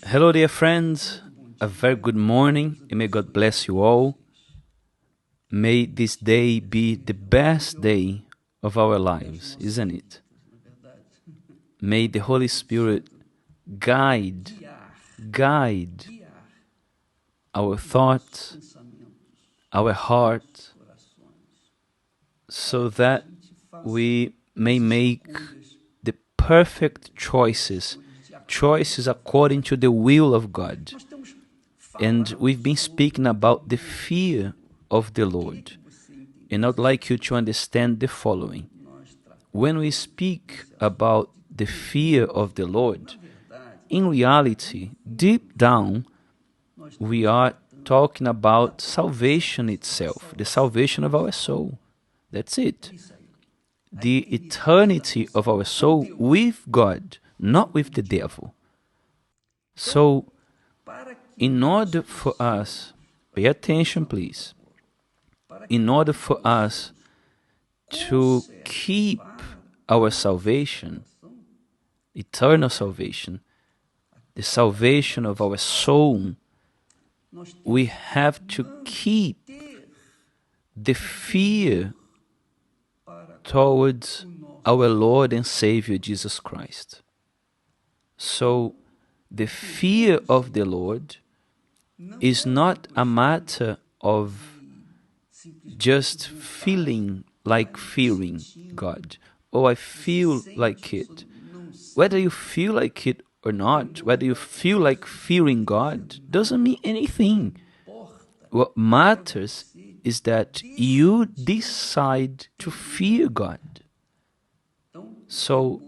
Hello, dear friends. A very good morning, and may God bless you all. May this day be the best day of our lives, isn't it? May the Holy Spirit guide our thoughts, our heart, so that we may make the perfect choices according to the will of God. And we've been speaking about the fear of the Lord. And I'd like you to understand the following. When we speak about the fear of the Lord, in reality, deep down, we are talking about salvation itself, the salvation of our soul. That's it. The eternity of our soul with God, not with the devil. So, in order for us, pay attention please, in order for us to keep our salvation, eternal salvation, the salvation of our soul, we have to keep the fear towards our Lord and Savior Jesus Christ. So, the fear of the Lord is not a matter of just feeling like fearing God. Oh, I feel like it. Whether you feel like it or not, whether you feel like fearing God, doesn't mean anything. What matters is that you decide to fear God. So,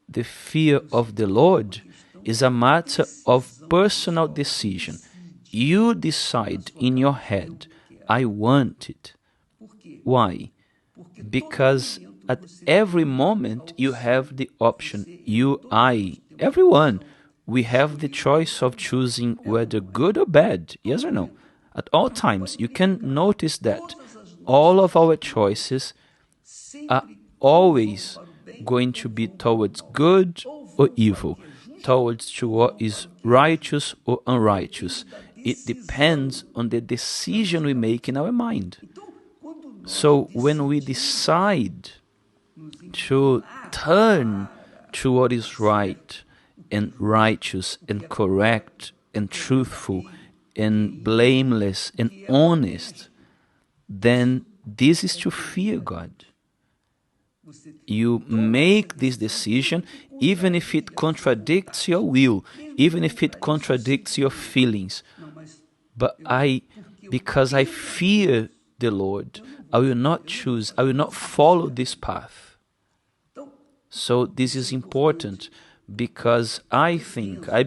the fear of the Lord is a matter of personal decision. You decide in your head, I want it. Why? Because at every moment you have the option, everyone, we have the choice of choosing whether good or bad, yes or no. At all times, you can notice that all of our choices are always going to be towards good or evil, towards to what is righteous or unrighteous. It depends on the decision we make in our mind. So when we decide to turn to what is right and righteous and correct and truthful and blameless and honest, then this is to fear God. You make this decision even if it contradicts your will, even if it contradicts your feelings. But because I fear the Lord, I will not follow this path. So this is important because I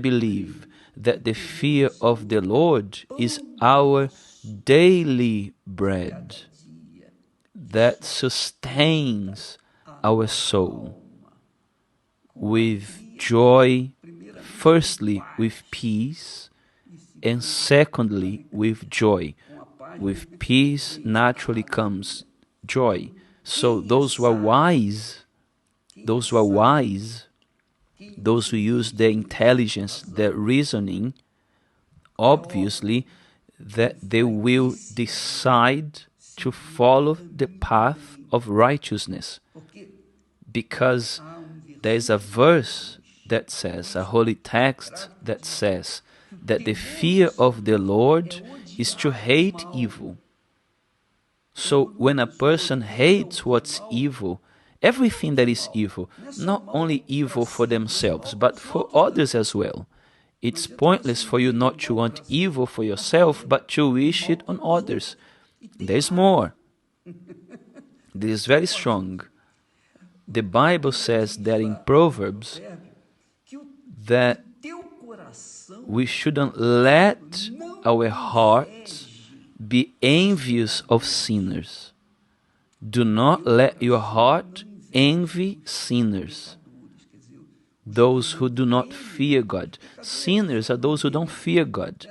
believe that the fear of the Lord is our daily bread that sustains our soul with joy, firstly with peace, and secondly with joy. With peace naturally comes joy. So those who are wise, those who use their intelligence, their reasoning, obviously that they will decide to follow the path of righteousness. Because there is a verse that says, a holy text that says, that the fear of the Lord is to hate evil. So when a person hates what's evil, everything that is evil, not only evil for themselves, but for others as well, it's pointless for you not to want evil for yourself, but to wish it on others. There's more. This is very strong. The Bible says that in Proverbs that we shouldn't let our hearts be envious of sinners. Do not let your heart envy sinners, those who do not fear God. Sinners are those who don't fear God.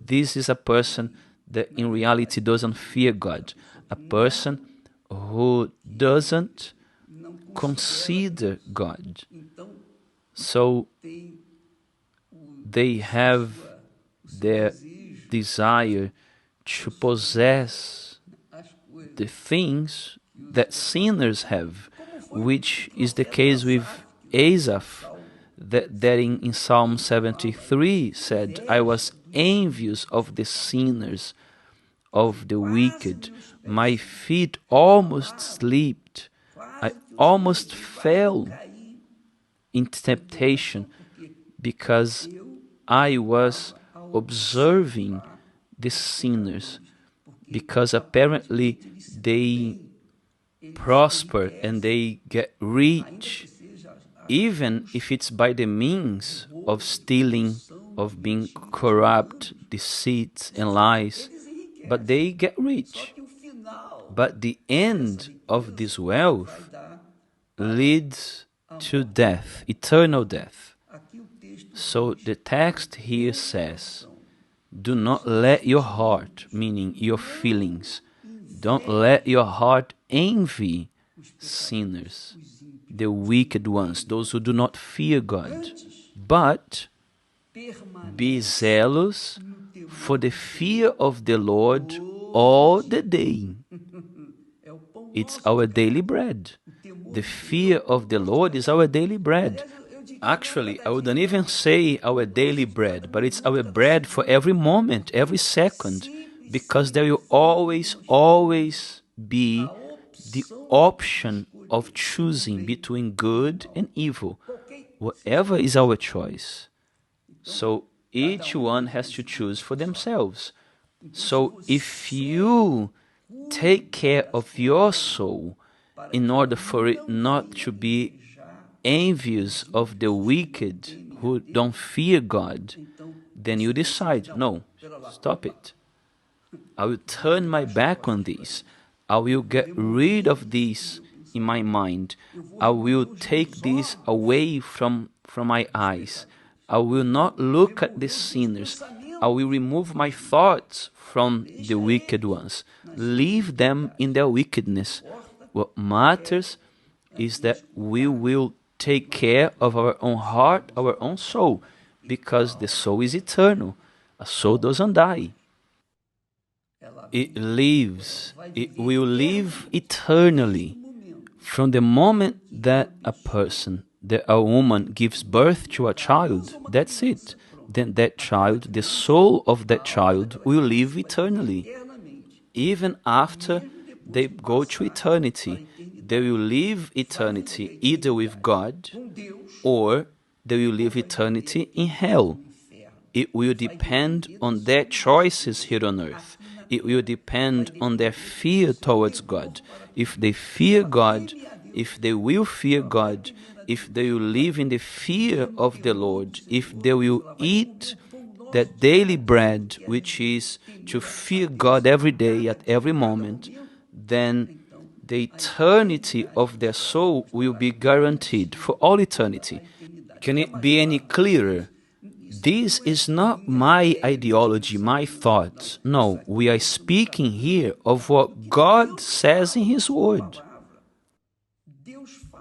This is a person that in reality doesn't fear God, a person who doesn't consider God. So they have their desire to possess the things that sinners have, which is the case with Asaph, that in Psalm 73 said, I was envious of the sinners, of the wicked. My feet almost slipped. I almost fell in temptation because I was observing the sinners, because apparently they prosper and they get rich, even if it's by the means of stealing, of being corrupt, deceit, and lies, but they get rich. But the end of this wealth leads to death, eternal death. So the text here says, do not let your heart, meaning your feelings, don't let your heart envy sinners, the wicked ones, those who do not fear God, but be zealous for the fear of the Lord all the day. It's our daily bread. The fear of the Lord is our daily bread. Actually, I wouldn't even say our daily bread, but it's our bread for every moment, every second, because there will always be the option of choosing between good and evil, whatever is our choice. So each one has to choose for themselves. So if you take care of your soul in order for it not to be envious of the wicked who don't fear God, then you decide, no, stop it. I will turn my back on this. I will get rid of this in my mind. I will take this away from my eyes. I will not look at the sinners. I will remove my thoughts from the wicked ones. Leave them in their wickedness. What matters is that we will take care of our own heart, our own soul, because the soul is eternal. A soul doesn't die. It lives. It will live eternally. From the moment that a person, that a woman gives birth to a child, that's it. Then that child, the soul of that child, will live eternally. Even after they go to eternity, they will live eternity either with God or they will live eternity in hell. It will depend on their choices here on earth. It will depend on their fear towards God. If they fear God, if they will fear God, if they will live in the fear of the Lord, if they will eat that daily bread, which is to fear God every day, at every moment, then the eternity of their soul will be guaranteed for all eternity. Can it be any clearer? This is not my ideology, my thoughts. No, we are speaking here of what God says in His Word.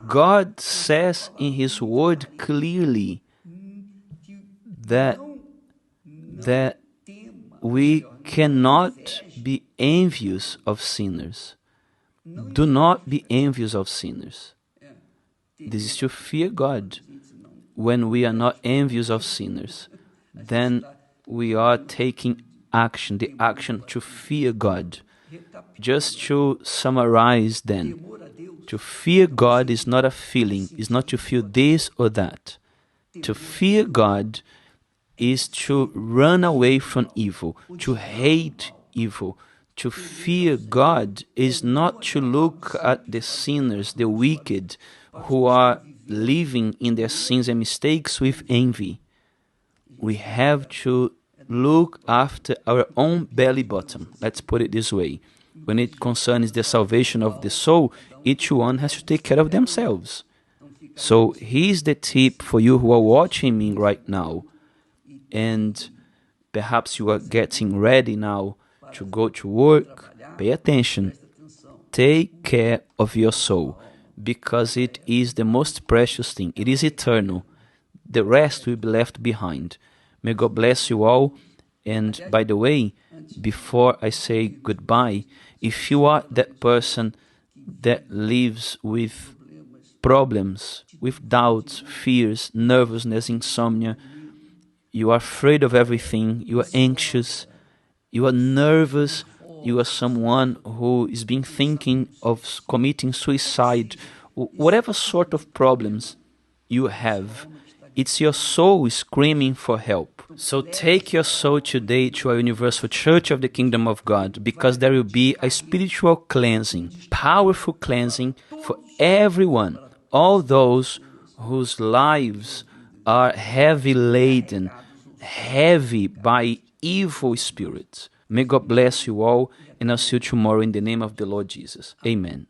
God says in His Word clearly that we cannot be envious of sinners. Do not be envious of sinners. This is to fear God. When we are not envious of sinners, then we are taking action, the action to fear God. Just to summarize then, to fear God is not a feeling, is not to feel this or that. To fear God is to run away from evil, to hate evil. To fear God is not to look at the sinners, the wicked, who are living in their sins and mistakes with envy. We have to look after our own belly bottom. Let's put it this way. When it concerns the salvation of the soul, each one has to take care of themselves. So here's the tip for you who are watching me right now, and perhaps you are getting ready now to go to work. Pay attention. Take care of your soul, because it is the most precious thing. It is eternal. The rest will be left behind. May God bless you all. And by the way, before I say goodbye, if you are that person that lives with problems, with doubts, fears, nervousness, insomnia, you are afraid of everything, you are anxious, you are nervous, you are someone who is been thinking of committing suicide, whatever sort of problems you have, it's your soul screaming for help. So take your soul today to a universal church of the kingdom of God, because there will be a spiritual cleansing, powerful cleansing for everyone, all those whose lives are heavy laden, heavy by evil spirits. May God bless you all, and I'll see you tomorrow in the name of the Lord Jesus. Amen.